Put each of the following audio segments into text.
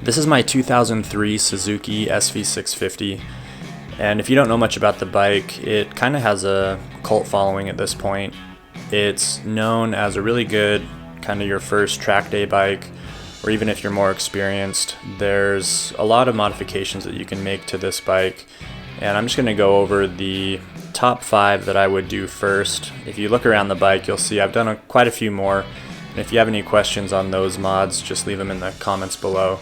This is my 2003 Suzuki SV650, and if you don't know much about the bike, it kind of has a cult following at this point. It's known as a really good kind of your first track day bike, or even if you're more experienced. There's a lot of modifications that you can make to this bike, and I'm just going to go over the top 5 that I would do first. If you look around the bike, you'll see I've done quite a few more, and if you have any questions on those mods, just leave them in the comments below.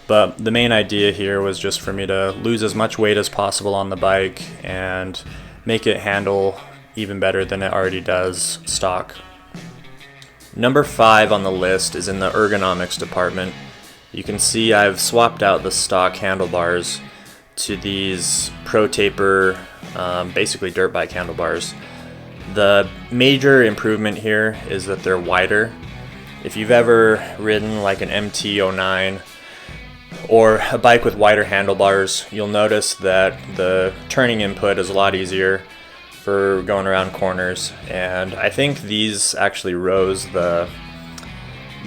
But the main idea here was just for me to lose as much weight as possible on the bike and make it handle even better than it already does stock. Number 5 on the list is in the ergonomics department. You can see I've swapped out the stock handlebars to these Pro Taper, basically dirt bike handlebars. The major improvement here is that they're wider. If you've ever ridden like an MT-09 or a bike with wider handlebars, you'll notice that the turning input is a lot easier for going around corners, and I think these actually rose the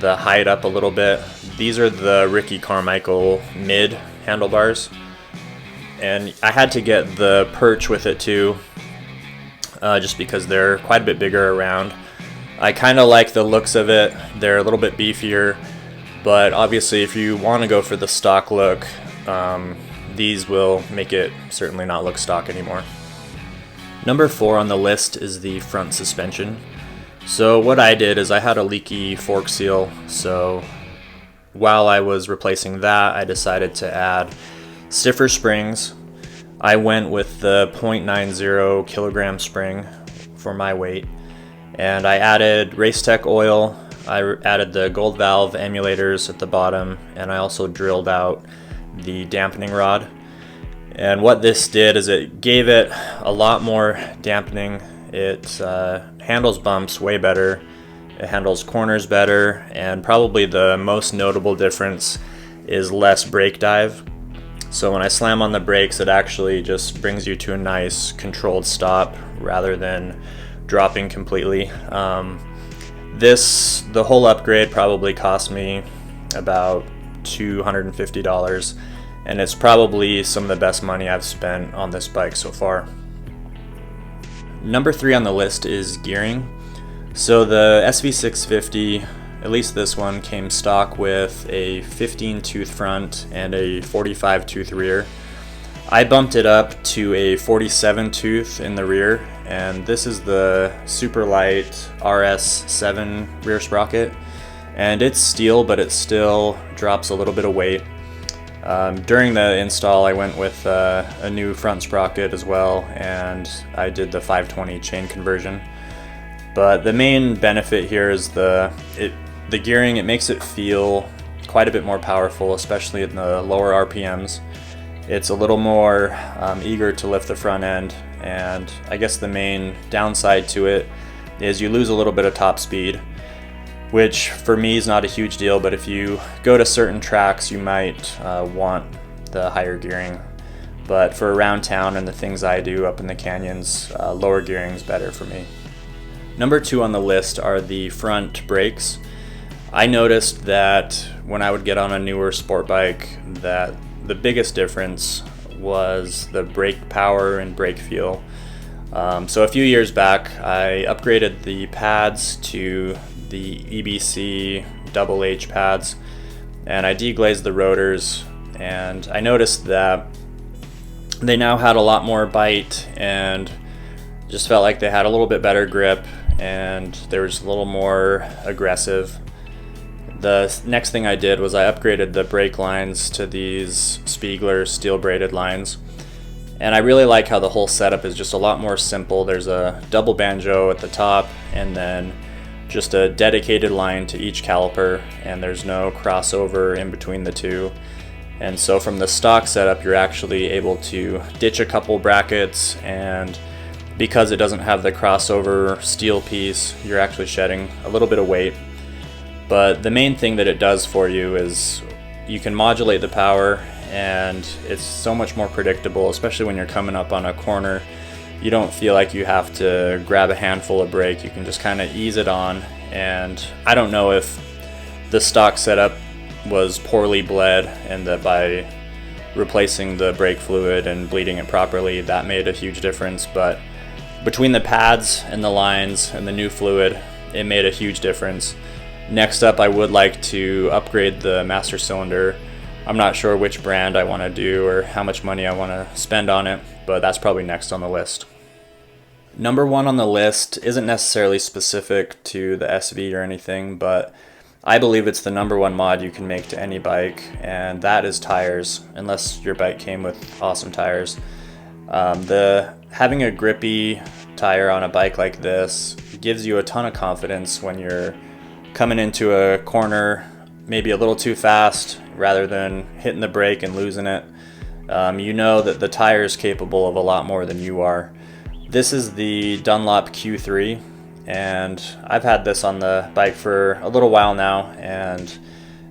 height up a little bit. These are the Ricky Carmichael mid handlebars, and I had to get the perch with it too, just because they're quite a bit bigger around. I kind of like the looks of it. They're a little bit beefier, but obviously if you want to go for the stock look, these will make it certainly not look stock anymore. Number 4 on the list is the front suspension. So what I did is I had a leaky fork seal, so while I was replacing that, I decided to add stiffer springs. I went with the 0.90 kilogram spring for my weight, and I added Racetech oil. I added the gold valve emulators at the bottom, and I also drilled out the dampening rod. And what this did is it gave it a lot more dampening. It handles bumps way better, it handles corners better, and probably the most notable difference is less brake dive. So when I slam on the brakes, it actually just brings you to a nice controlled stop rather than dropping completely. The whole upgrade probably cost me about $250, and it's probably some of the best money I've spent on this bike so far. Number 3 on the list is gearing. So the SV650, at least this one, came stock with a 15 tooth front and a 45 tooth rear. I bumped it up to a 47 tooth in the rear, and this is the super light RS7 rear sprocket, and it's steel, but it still drops a little bit of weight. During the install, I went with a new front sprocket as well, and I did the 520 chain conversion. But the main benefit here is the gearing. It makes it feel quite a bit more powerful, especially in the lower RPMs. It's a little more eager to lift the front end, and I guess the main downside to it is you lose a little bit of top speed, which for me is not a huge deal, but if you go to certain tracks, you might want the higher gearing. But for around town and the things I do up in the canyons, lower gearing is better for me. Number 2 on the list are the front brakes. I noticed that when I would get on a newer sport bike that the biggest difference was the brake power and brake feel. So a few years back, I upgraded the pads to the EBC double H pads, and I deglazed the rotors, and I noticed that they now had a lot more bite and just felt like they had a little bit better grip, and they were just a little more aggressive. The next thing I did was I upgraded the brake lines to these Spiegler steel braided lines, and I really like how the whole setup is just a lot more simple. There's a double banjo at the top, and then just a dedicated line to each caliper, and there's no crossover in between the two. And so from the stock setup, you're actually able to ditch a couple brackets, and because it doesn't have the crossover steel piece, you're actually shedding a little bit of weight. But the main thing that it does for you is you can modulate the power, and it's so much more predictable, especially when you're coming up on a corner. You don't feel like you have to grab a handful of brake. You can just kind of ease it on, and I don't know if the stock setup was poorly bled, and that by replacing the brake fluid and bleeding it properly, that made a huge difference. But between the pads and the lines and the new fluid, it made a huge difference. Next up, I would like to upgrade the master cylinder. I'm not sure which brand I want to do or how much money I want to spend on it, but that's probably next on the list. Number one on the list isn't necessarily specific to the SV or anything, but I believe it's the number one mod you can make to any bike, and that is tires, unless your bike came with awesome tires. Having a grippy tire on a bike like this gives you a ton of confidence when you're coming into a corner maybe a little too fast rather than hitting the brake and losing it. You know that the tire is capable of a lot more than you are. This is the Dunlop Q3, and I've had this on the bike for a little while now, and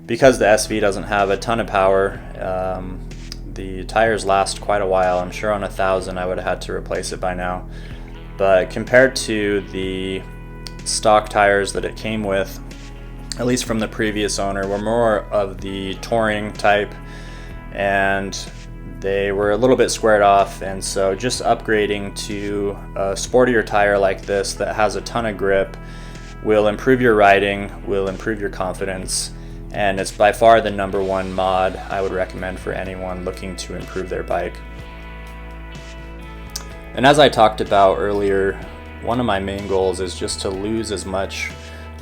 because the SV doesn't have a ton of power, the tires last quite a while. I'm sure on 1,000 I would have had to replace it by now, but compared to the stock tires that it came with, at least from the previous owner, were more of the touring type, and they were a little bit squared off. And so just upgrading to a sportier tire like this that has a ton of grip will improve your riding, will improve your confidence, and it's by far the number one mod I would recommend for anyone looking to improve their bike. And as I talked about earlier, one of my main goals is just to lose as much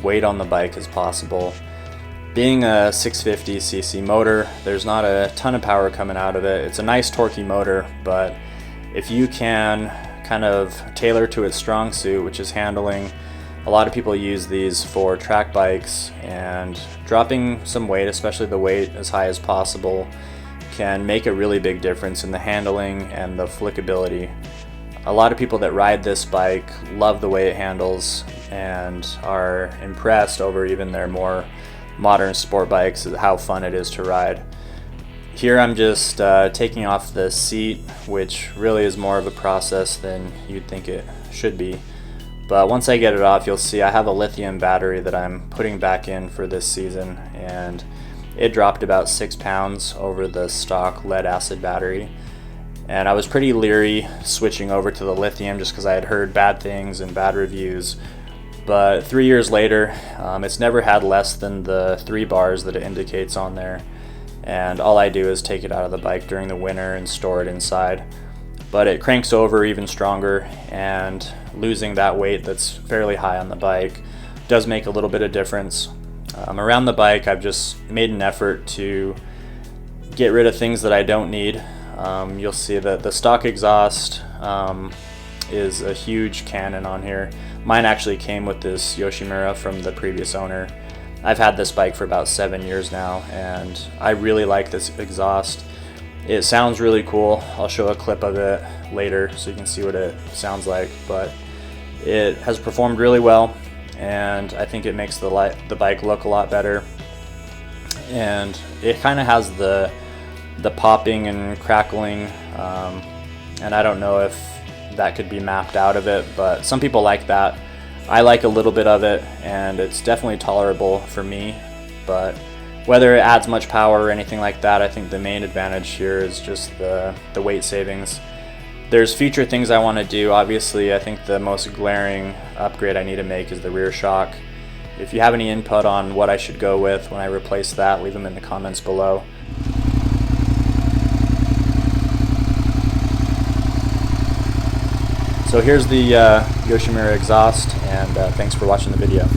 weight on the bike as possible. Being a 650cc motor, there's not a ton of power coming out of it. It's a nice torquey motor, but if you can kind of tailor to its strong suit, which is handling, a lot of people use these for track bikes, and dropping some weight, especially the weight as high as possible, can make a really big difference in the handling and the flickability. A lot of people that ride this bike love the way it handles and are impressed over even their more modern sport bikes, how fun it is to ride. Here I'm just taking off the seat, which really is more of a process than you'd think it should be. But once I get it off, you'll see I have a lithium battery that I'm putting back in for this season, and it dropped about 6 pounds over the stock lead acid battery. And I was pretty leery switching over to the lithium just because I had heard bad things and bad reviews. But 3 years later, it's never had less than the 3 bars that it indicates on there. And all I do is take it out of the bike during the winter and store it inside. But it cranks over even stronger, and losing that weight that's fairly high on the bike does make a little bit of difference. Around the bike, I've just made an effort to get rid of things that I don't need. You'll see that the stock exhaust is a huge cannon on here. Mine actually came with this Yoshimura from the previous owner. I've had this bike for about 7 years now, and I really like this exhaust. It sounds really cool. I'll show a clip of it later so you can see what it sounds like, but it has performed really well, and I think it makes the bike look a lot better. And it kind of has the popping and crackling, and I don't know if that could be mapped out of it, but some people like that. I like a little bit of it, and it's definitely tolerable for me, but whether it adds much power or anything like that, I think the main advantage here is just the weight savings. There's future things I want to do. Obviously, I think the most glaring upgrade I need to make is the rear shock. If you have any input on what I should go with when I replace that, leave them in the comments below. So here's the Yoshimura exhaust, and thanks for watching the video.